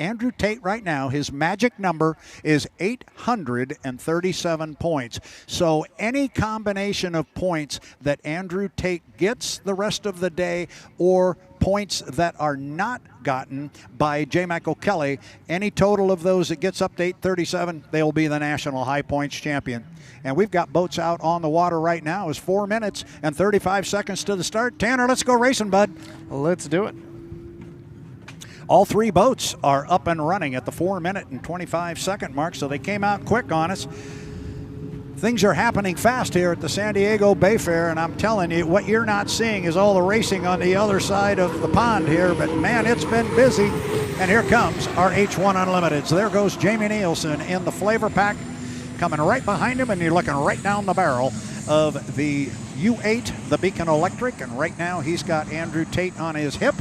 Andrew Tate right now, his magic number is 837 points. So any combination of points that Andrew Tate gets the rest of the day, or points that are not gotten by J. Michael Kelly, any total of those that gets up to 837, they'll be the national high points champion. And we've got boats out on the water right now. It's 4 minutes and 35 seconds to the start. Tanner, let's go racing, bud. Let's do it. All three boats are up and running at the 4 minute and 25 second mark, so they came out quick on us. Things are happening fast here at the San Diego Bayfair, and I'm telling you, what you're not seeing is all the racing on the other side of the pond here, but man, it's been busy. And here comes our H1 Unlimiteds. There goes Jamie Nielsen in the flavor pack, coming right behind him, and you're looking right down the barrel of the U8, the Beacon Electric, and right now he's got Andrew Tate on his hip.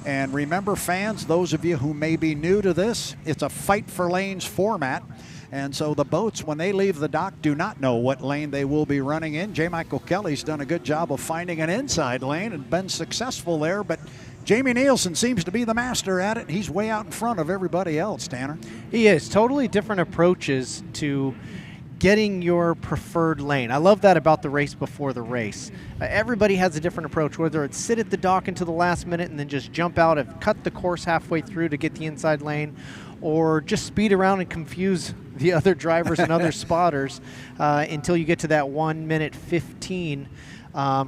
And remember, fans, those of you who may be new to this, it's a fight for lanes format. And so the boats, when they leave the dock, do not know what lane they will be running in. J. Michael Kelly's done a good job of finding an inside lane and been successful there, but Jamie Nielsen seems to be the master at it. He's way out in front of everybody else, Tanner. He is. Totally different approaches to getting your preferred lane. I love that about the race before the race. Everybody has a different approach, whether it's sit at the dock until the last minute and then just jump out and cut the course halfway through to get the inside lane, or just speed around and confuse the other drivers and other spotters until you get to that 1 minute 15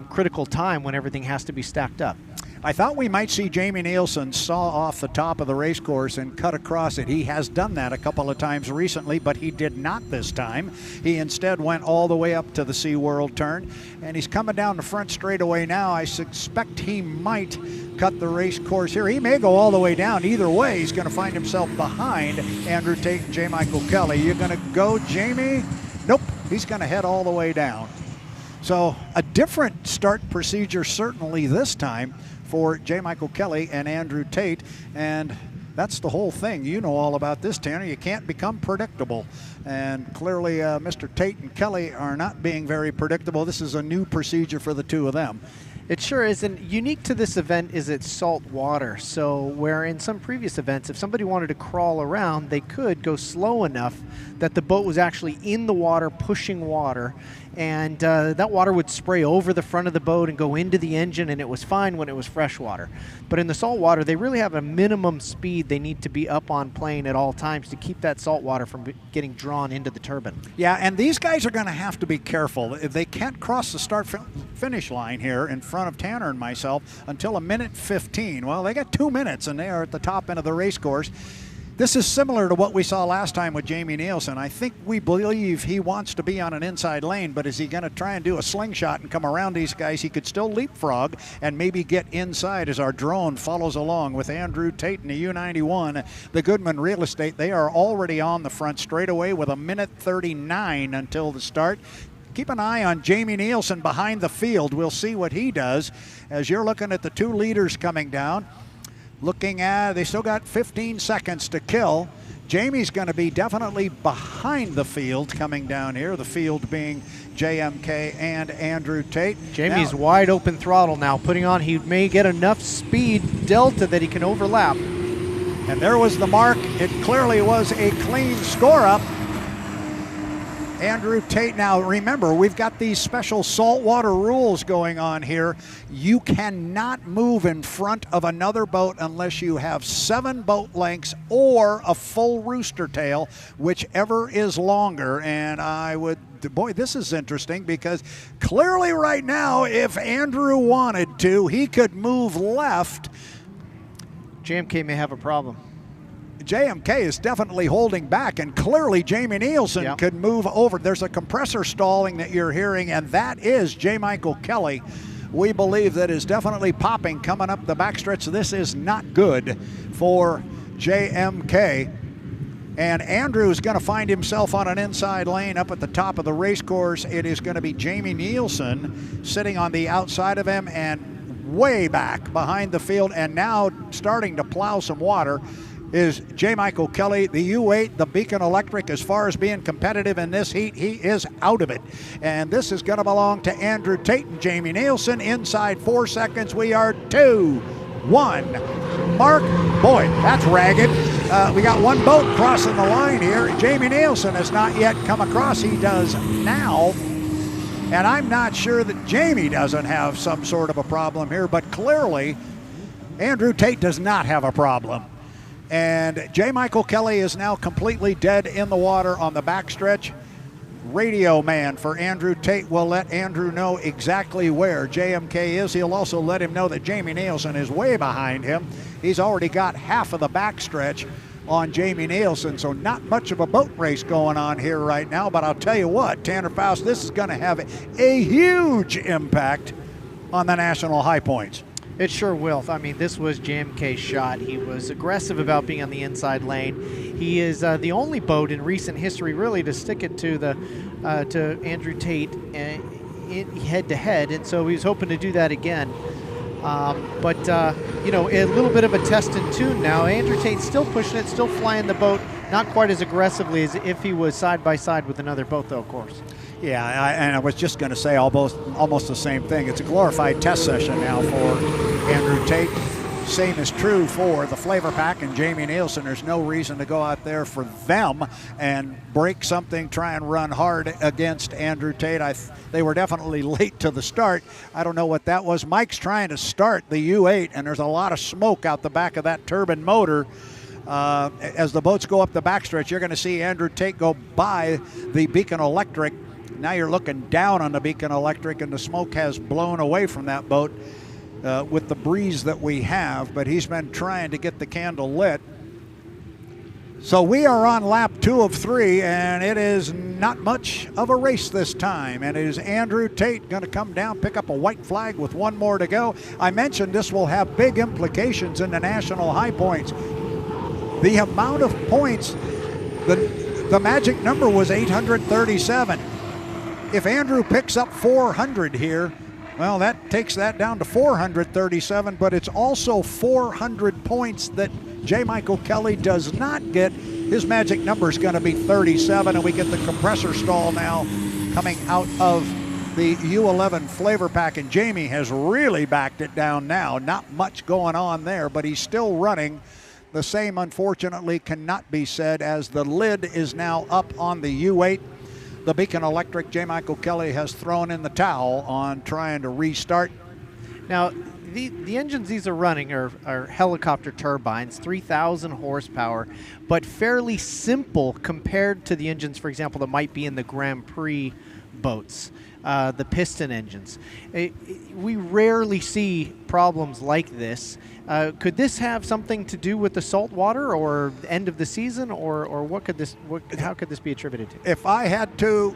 critical time when everything has to be stacked up. I thought we might see Jamie Nielsen saw off the top of the race course and cut across it. He has done that a couple of times recently, but he did not this time. He instead went all the way up to the SeaWorld turn, and he's coming down the front straightaway now. I suspect he might cut the race course here. He may go all the way down. Either way, he's going to find himself behind Andrew Tate and J. Michael Kelly. You're going to go, Jamie? Nope, he's going to head all the way down. So a different start procedure certainly this time for J. Michael Kelly and Andrew Tate, and that's the whole thing. You know all about this, Tanner. You can't become predictable, and clearly Mr. Tate and Kelly are not being very predictable. This is a new procedure for the two of them. It sure is, and unique to this event is it's salt water. So where in some previous events, if somebody wanted to crawl around, they could go slow enough that the boat was actually in the water, pushing water, and that water would spray over the front of the boat and go into the engine, and it was fine when it was fresh water. But in the salt water, they really have a minimum speed they need to be up on plane at all times to keep that salt water from getting drawn into the turbine. Yeah, and these guys are going to have to be careful. If they can't cross the start-finish line here in front of Tanner and myself until 1 minute 15. Well, they got 2 minutes, and they are at the top end of the race course. This is similar to what we saw last time with Jamie Nielsen. I think we believe he wants to be on an inside lane, but is he going to try and do a slingshot and come around these guys? He could still leapfrog and maybe get inside as our drone follows along with Andrew Tate and the U91. The Goodman Real Estate, they are already on the front straightaway with 1 minute 39 until the start. Keep an eye on Jamie Nielsen behind the field. We'll see what he does as you're looking at the two leaders coming down. Looking at, they still got 15 seconds to kill. Jamie's going to be definitely behind the field coming down here, the field being JMK and Andrew Tate. Jamie's wide open throttle now, putting on, he may get enough speed delta that he can overlap. And there was the mark. It clearly was a clean score up. Andrew Tate, now remember, we've got these special saltwater rules going on here. You cannot move in front of another boat unless you have 7 boat lengths or a full rooster tail, whichever is longer. And I would, boy, this is interesting because clearly right now, if Andrew wanted to, he could move left. JMK may have a problem. JMK is definitely holding back, and clearly Jamie Nielsen could move over. There's a compressor stalling that you're hearing, and that is J. Michael Kelly. We believe that is definitely popping coming up the backstretch. This is not good for JMK. And Andrew is going to find himself on an inside lane up at the top of the race course. It is going to be Jamie Nielsen sitting on the outside of him and way back behind the field, and now starting to plow some water is J. Michael Kelly, the U8, the Beacon Electric. As far as being competitive in this heat, he is out of it. And this is going to belong to Andrew Tate and Jamie Nielsen. Inside 4 seconds, we are 2-1. Mark, boy, that's ragged. We got one boat crossing the line here. Jamie Nielsen has not yet come across. He does now. And I'm not sure that Jamie doesn't have some sort of a problem here, but clearly Andrew Tate does not have a problem. And J. Michael Kelly is now completely dead in the water on the backstretch. Radio man for Andrew Tate will let Andrew know exactly where JMK is. He'll also let him know that Jamie Nielsen is way behind him. He's already got half of the backstretch on Jamie Nielsen, so not much of a boat race going on here right now. But I'll tell you what, Tanner Faust, this is going to have a huge impact on the national high points. It sure will. I mean, this was JMK's shot. He was aggressive about being on the inside lane. He is the only boat in recent history really to stick it to Andrew Tate head-to-head, and so he was hoping to do that again. You know, a little bit of a test and tune now. Andrew Tate's still pushing it, still flying the boat, not quite as aggressively as if he was side by side with another boat, though, of course. Yeah, and I was just going to say almost the same thing. It's a glorified test session now for Andrew Tate. Same is true for the Flavor Pack and Jamie Nielsen. There's no reason to go out there for them and break something, try and run hard against Andrew Tate. They were definitely late to the start. I don't know what that was. Mike's trying to start the U8, and there's a lot of smoke out the back of that turbine motor. As the boats go up the backstretch, you're going to see Andrew Tate go by the Beacon Electric. Now you're looking down on the Beacon Electric, and the smoke has blown away from that boat with the breeze that we have, but he's been trying to get the candle lit. So we are on lap 2 of 3, and it is not much of a race this time. And it is Andrew Tate going to come down, pick up a white flag with one more to go. I mentioned this will have big implications in the national high points. The amount of points, the magic number was 837. If Andrew picks up 400 here, well, that takes that down to 437, but it's also 400 points that J. Michael Kelly does not get. His magic number is going to be 37, and we get the compressor stall now coming out of the U11 Flavor Pack, and Jamie has really backed it down now. Not much going on there, but he's still running. The same, unfortunately, cannot be said as the lid is now up on the U8. The Beacon Electric, J. Michael Kelly has thrown in the towel on trying to restart. Now, the engines these are running are helicopter turbines, 3,000 horsepower, but fairly simple compared to the engines, for example, that might be in the Grand Prix boats, the piston engines. We rarely see problems like this. Could this have something to do with the saltwater or the end of the season, or how could this be attributed to? If I had to,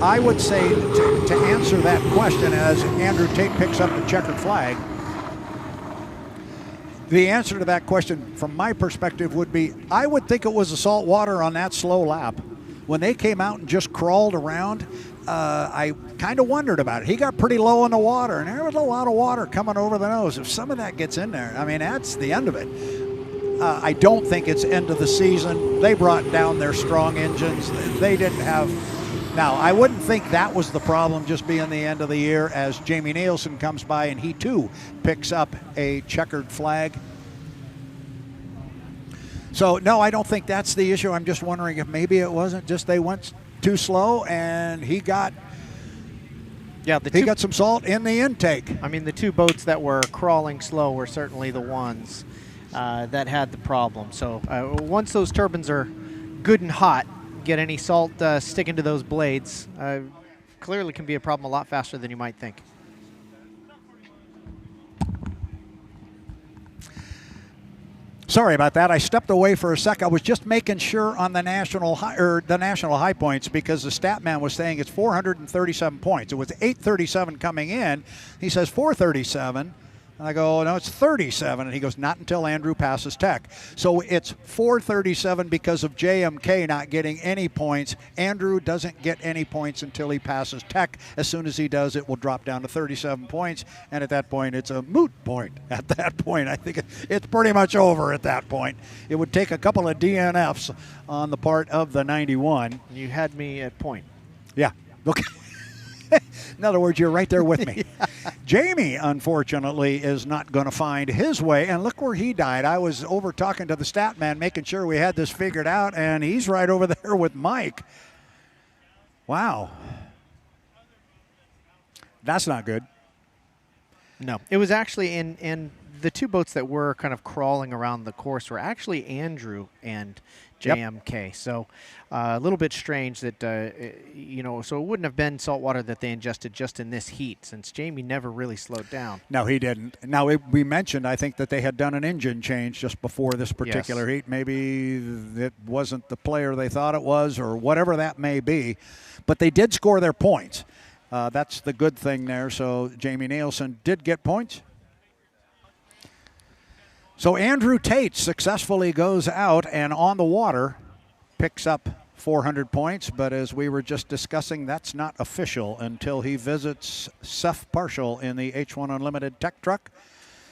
I would say to answer that question as Andrew Tate picks up the checkered flag, the answer to that question from my perspective would be, I would think it was the salt water on that slow lap. When they came out and just crawled around, I kind of wondered about it. He got pretty low in the water, and there was a lot of water coming over the nose. If some of that gets in there, I mean, that's the end of it. I don't think it's end of the season. They brought down their strong engines. They didn't have... Now, I wouldn't think that was the problem just being the end of the year as Jamie Nielsen comes by and he, too, picks up a checkered flag. So, no, I don't think that's the issue. I'm just wondering if maybe it wasn't just they went too slow and he got some salt in the intake. I mean, the two boats that were crawling slow were certainly the ones that had the problem. So once those turbines are good and hot, get any salt sticking to those blades, clearly can be a problem a lot faster than you might think. Sorry about that. I stepped away for a sec. I was just making sure on the national high points because the stat man was saying it's 437 points. It was 837 coming in. He says 437. And I go, no, it's 37. And he goes, not until Andrew passes Tech. So it's 437 because of JMK not getting any points. Andrew doesn't get any points until he passes Tech. As soon as he does, it will drop down to 37 points. And at that point, it's a moot point. At that point, I think it's pretty much over at that point. It would take a couple of DNFs on the part of the 91. You had me at point. Yeah. Okay. In other words, you're right there with me. Jamie, unfortunately, is not going to find his way. And look where he died. I was over talking to the stat man, making sure we had this figured out, and he's right over there with Mike. Wow. That's not good. No. It was actually in the two boats that were kind of crawling around the course were actually Andrew and JMK. Yep. So a little bit strange that, so it wouldn't have been saltwater that they ingested just in this heat, since Jamie never really slowed down. No, he didn't. Now, we mentioned, I think, that they had done an engine change just before this particular heat. Maybe it wasn't the player they thought it was, or whatever that may be. But they did score their points. That's the good thing there. So Jamie Nielsen did get points. So Andrew Tate successfully goes out and on the water picks up 400 points. But as we were just discussing, that's not official until he visits Seth Partial in the H1 Unlimited Tech Truck.